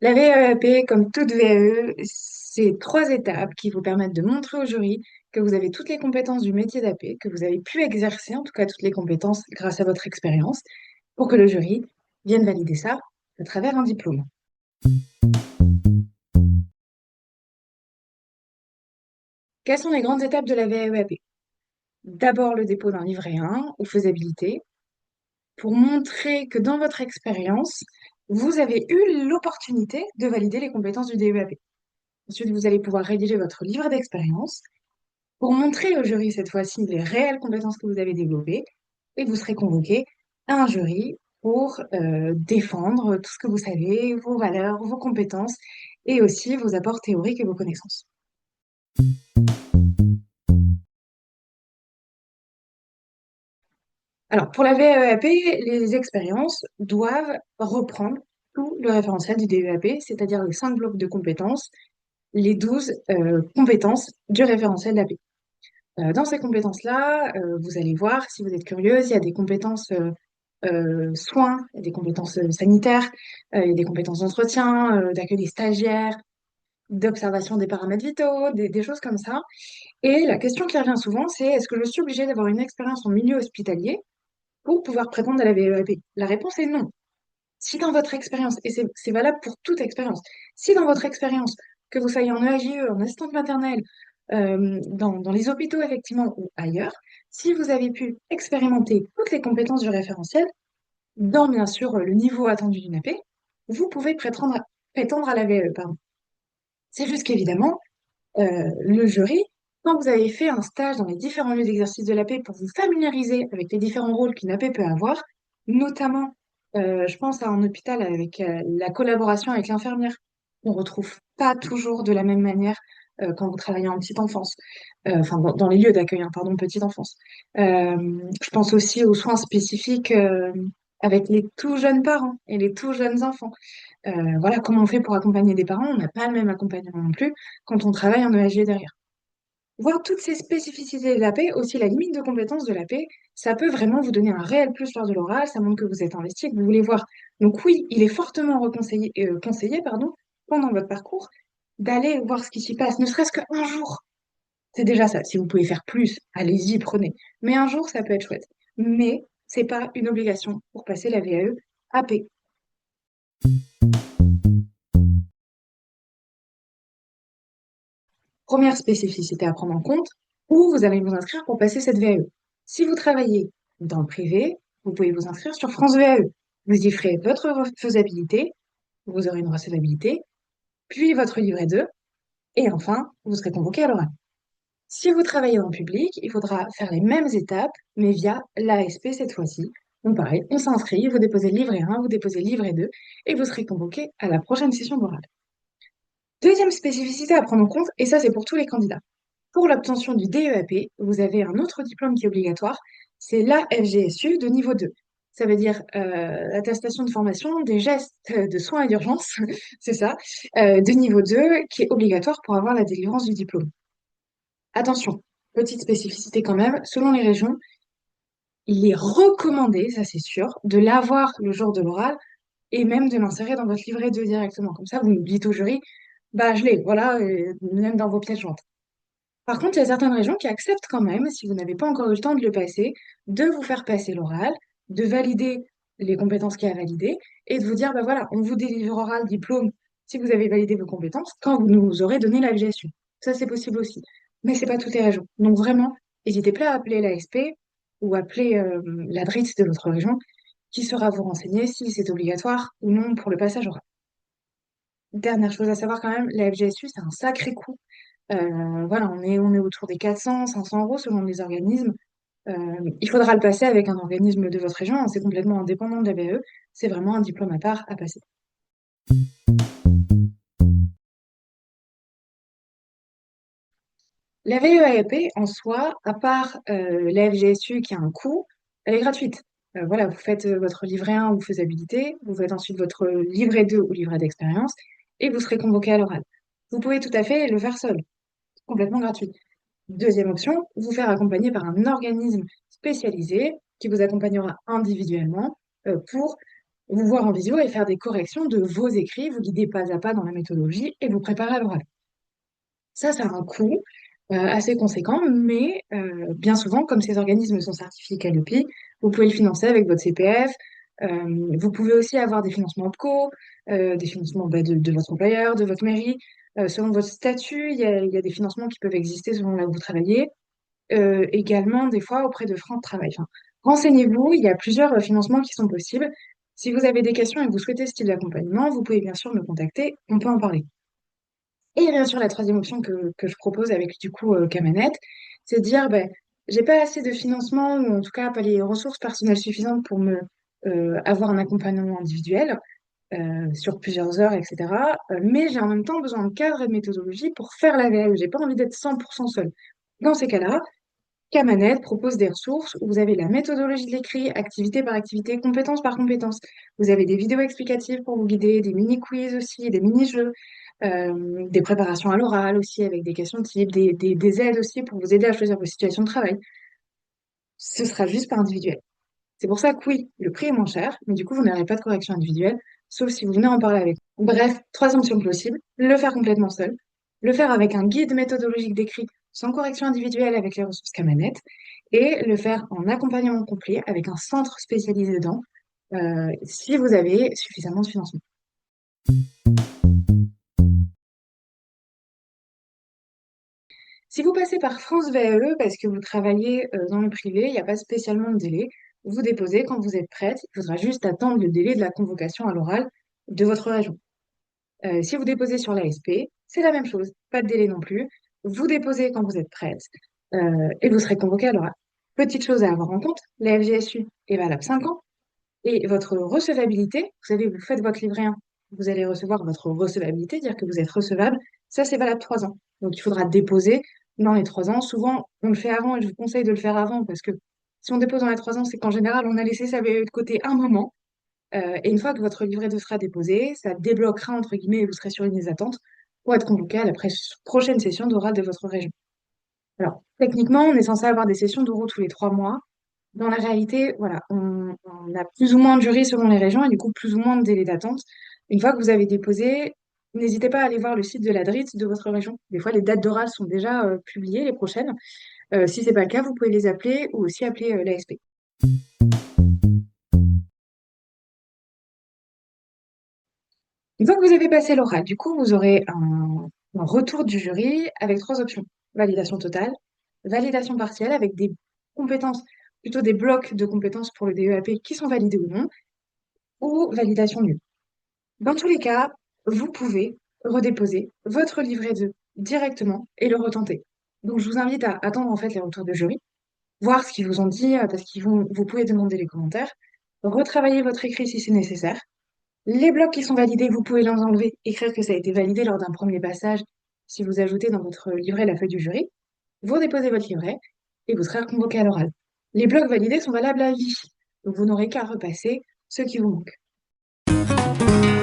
La VAEP, comme toute VAE, c'est trois étapes qui vous permettent de montrer au jury que vous avez toutes les compétences du métier d'AP, que vous avez pu exercer, en tout cas toutes les compétences grâce à votre expérience, pour que le jury vienne valider ça à travers un diplôme. Quelles sont les grandes étapes de la VAEP? D'abord le dépôt d'un livret 1 ou faisabilité pour montrer que dans votre expérience, vous avez eu l'opportunité de valider les compétences du DEAP. Ensuite, vous allez pouvoir rédiger votre livre d'expérience pour montrer au jury cette fois-ci les réelles compétences que vous avez développées, et vous serez convoqué à un jury pour défendre tout ce que vous savez, vos valeurs, vos compétences, et aussi vos apports théoriques et vos connaissances. Alors, pour la VEAP, les expériences doivent reprendre tout le référentiel du DEAP, c'est-à-dire les 5 blocs de compétences, les 12 compétences du référentiel d'AP. Dans ces compétences-là, vous allez voir, si vous êtes curieuse, il y a des compétences soins, il y a des compétences sanitaires, il y a des compétences d'entretien, d'accueil des stagiaires, d'observation des paramètres vitaux, des choses comme ça. Et la question qui revient souvent, c'est est-ce que je suis obligée d'avoir une expérience en milieu hospitalier pour pouvoir prétendre à la VEAP? La réponse est non. Si dans votre expérience, et c'est valable pour toute expérience, si dans votre expérience, que vous soyez en EAJE, en assistante maternelle, dans les hôpitaux effectivement ou ailleurs, si vous avez pu expérimenter toutes les compétences du référentiel, dans bien sûr le niveau attendu d'une AP, vous pouvez prétendre à la VE, pardon. C'est juste qu'évidemment, le jury, quand vous avez fait un stage dans les différents lieux d'exercice de l'AP pour vous familiariser avec les différents rôles qu'une AP peut avoir, notamment, je pense à un hôpital avec la collaboration avec l'infirmière, on retrouve pas toujours de la même manière quand vous travaillez en petite enfance, enfin dans les lieux d'accueil, hein, pardon, petite enfance. Je pense aussi aux soins spécifiques avec les tout jeunes parents et les tout jeunes enfants. Voilà, comment on fait pour accompagner des parents? On n'a pas le même accompagnement non plus quand on travaille en EAG derrière. Voir toutes ces spécificités de la paix, aussi la limite de compétence de la paix, ça peut vraiment vous donner un réel plus lors de l'oral, ça montre que vous êtes investi et que vous voulez voir. Donc oui, il est fortement conseillé, pardon, pendant votre parcours, d'aller voir ce qui s'y passe, ne serait-ce qu'un jour. C'est déjà ça. Si vous pouvez faire plus, allez-y, prenez. Mais un jour, ça peut être chouette. Mais c'est pas une obligation pour passer la VAE AP. Première spécificité à prendre en compte, où vous allez vous inscrire pour passer cette VAE. Si vous travaillez dans le privé, vous pouvez vous inscrire sur France VAE. Vous y ferez votre faisabilité, vous aurez une recevabilité, puis votre livret 2, et enfin, vous serez convoqué à l'oral. Si vous travaillez dans le public, il faudra faire les mêmes étapes, mais via l'ASP cette fois-ci. Donc pareil, on s'inscrit, vous déposez le livret 1, vous déposez le livret 2, et vous serez convoqué à la prochaine session d'oral. Deuxième spécificité à prendre en compte, et ça c'est pour tous les candidats. Pour l'obtention du DEAP, vous avez un autre diplôme qui est obligatoire, c'est l'AFGSU de niveau 2. Ça veut dire l'attestation de formation des gestes de soins et d'urgence, c'est ça, de niveau 2, qui est obligatoire pour avoir la délivrance du diplôme. Attention, petite spécificité quand même, selon les régions, il est recommandé, ça c'est sûr, de l'avoir le jour de l'oral et même de l'insérer dans votre livret 2 directement. Comme ça, vous nous dites au jury, bah je l'ai, voilà, même dans vos pièces jointes. Par contre, il y a certaines régions qui acceptent quand même, si vous n'avez pas encore eu le temps de le passer, de vous faire passer l'oral, de valider les compétences qu'il y a à valider, et de vous dire, bah voilà, on vous délivrera le diplôme si vous avez validé vos compétences quand vous nous aurez donné la VGSU. Ça, c'est possible aussi. Mais c'est pas toutes les régions. Donc vraiment, n'hésitez pas à appeler l'ASP ou appeler l'adresse de votre région qui saura vous renseigner si c'est obligatoire ou non pour le passage oral. Dernière chose à savoir quand même, la FGSU, c'est un sacré coût. Voilà, on est autour des 400, 500 euros selon les organismes. Il faudra le passer avec un organisme de votre région, hein, c'est complètement indépendant de la VAE, c'est vraiment un diplôme à part à passer. La VEAP en soi, à part la FGSU qui a un coût, elle est gratuite. Voilà, vous faites votre livret 1 ou faisabilité, vous faites ensuite votre livret 2 ou livret d'expérience, et vous serez convoqué à l'oral. Vous pouvez tout à fait le faire seul, complètement gratuit. Deuxième option, vous faire accompagner par un organisme spécialisé qui vous accompagnera individuellement pour vous voir en visio et faire des corrections de vos écrits, vous guider pas à pas dans la méthodologie et vous préparer à l'oral. Ça a un coût assez conséquent, mais bien souvent, comme ces organismes sont certifiés Qualiopi, vous pouvez le financer avec votre CPF. Vous pouvez aussi avoir des financements OPCO, des financements de votre employeur, de votre mairie. Selon votre statut, il y a des financements qui peuvent exister selon là où vous travaillez. Également, des fois, auprès de France Travail. Enfin, renseignez-vous, il y a plusieurs financements qui sont possibles. Si vous avez des questions et que vous souhaitez ce type d'accompagnement, vous pouvez bien sûr me contacter, on peut en parler. Et bien sûr, la troisième option que je propose avec du coup Camanet, c'est de dire, ben, j'ai pas assez de financement ou en tout cas pas les ressources personnelles suffisantes pour me avoir un accompagnement individuel sur plusieurs heures, etc. Mais j'ai en même temps besoin de cadre et de méthodologie pour faire la VAE. J'ai pas envie d'être 100% seule. Dans ces cas-là, Camanet propose des ressources où vous avez la méthodologie de l'écrit, activité par activité, compétence par compétence. Vous avez des vidéos explicatives pour vous guider, des mini-quiz aussi, des mini-jeux, des préparations à l'oral aussi avec des questions type, des aides aussi pour vous aider à choisir vos situations de travail. Ce sera juste par individuel. C'est pour ça que oui, le prix est moins cher, mais du coup, vous n'aurez pas de correction individuelle, sauf si vous venez en parler avec nous. Bref, trois options possibles. Le faire complètement seul, le faire avec un guide méthodologique décrit sans correction individuelle avec les ressources Camanet, et le faire en accompagnement complet avec un centre spécialisé dedans, si vous avez suffisamment de financement. Si vous passez par France VAE parce que vous travaillez dans le privé, il n'y a pas spécialement de délai. Vous déposez quand vous êtes prête. Il faudra juste attendre le délai de la convocation à l'oral de votre région. Si vous déposez sur l'ASP, c'est la même chose, pas de délai non plus. Vous déposez quand vous êtes prête et vous serez convoqué à l'oral. Petite chose à avoir en compte, la FGSU est valable 5 ans et votre recevabilité, vous savez, vous faites votre livret 1, vous allez recevoir votre recevabilité, dire que vous êtes recevable, ça c'est valable 3 ans. Donc il faudra déposer dans les 3 ans. Souvent, on le fait avant et je vous conseille de le faire avant parce que si on dépose dans les 3 ans, c'est qu'en général, on a laissé sa VAE de côté un moment. Et une fois que votre livret de sera déposé, ça débloquera, entre guillemets, et vous serez sur une des attentes pour être convoqué à la prochaine session d'oral de votre région. Alors, techniquement, on est censé avoir des sessions d'oraux tous les 3 mois. Dans la réalité, voilà, on a plus ou moins de jurys selon les régions et du coup plus ou moins de délais d'attente. Une fois que vous avez déposé, n'hésitez pas à aller voir le site de la DRIT de votre région. Des fois, les dates d'oral sont déjà publiées, les prochaines. Si c'est pas le cas, vous pouvez les appeler ou aussi appeler l'ASP. Une fois que vous avez passé l'oral, du coup, vous aurez un retour du jury avec trois options. Validation totale, validation partielle avec des compétences, plutôt des blocs de compétences pour le DEAP qui sont validés ou non, ou validation nulle. Dans tous les cas, vous pouvez redéposer votre livret de directement et le retenter. Donc, je vous invite à attendre en fait les retours de jury, voir ce qu'ils vous ont dit, parce vous pouvez demander les commentaires, retravailler votre écrit si c'est nécessaire. Les blocs qui sont validés, vous pouvez les enlever, écrire que ça a été validé lors d'un premier passage si vous ajoutez dans votre livret la feuille du jury. Vous déposez votre livret et vous serez convoqué à l'oral. Les blocs validés sont valables à vie, donc vous n'aurez qu'à repasser ceux qui vous manquent.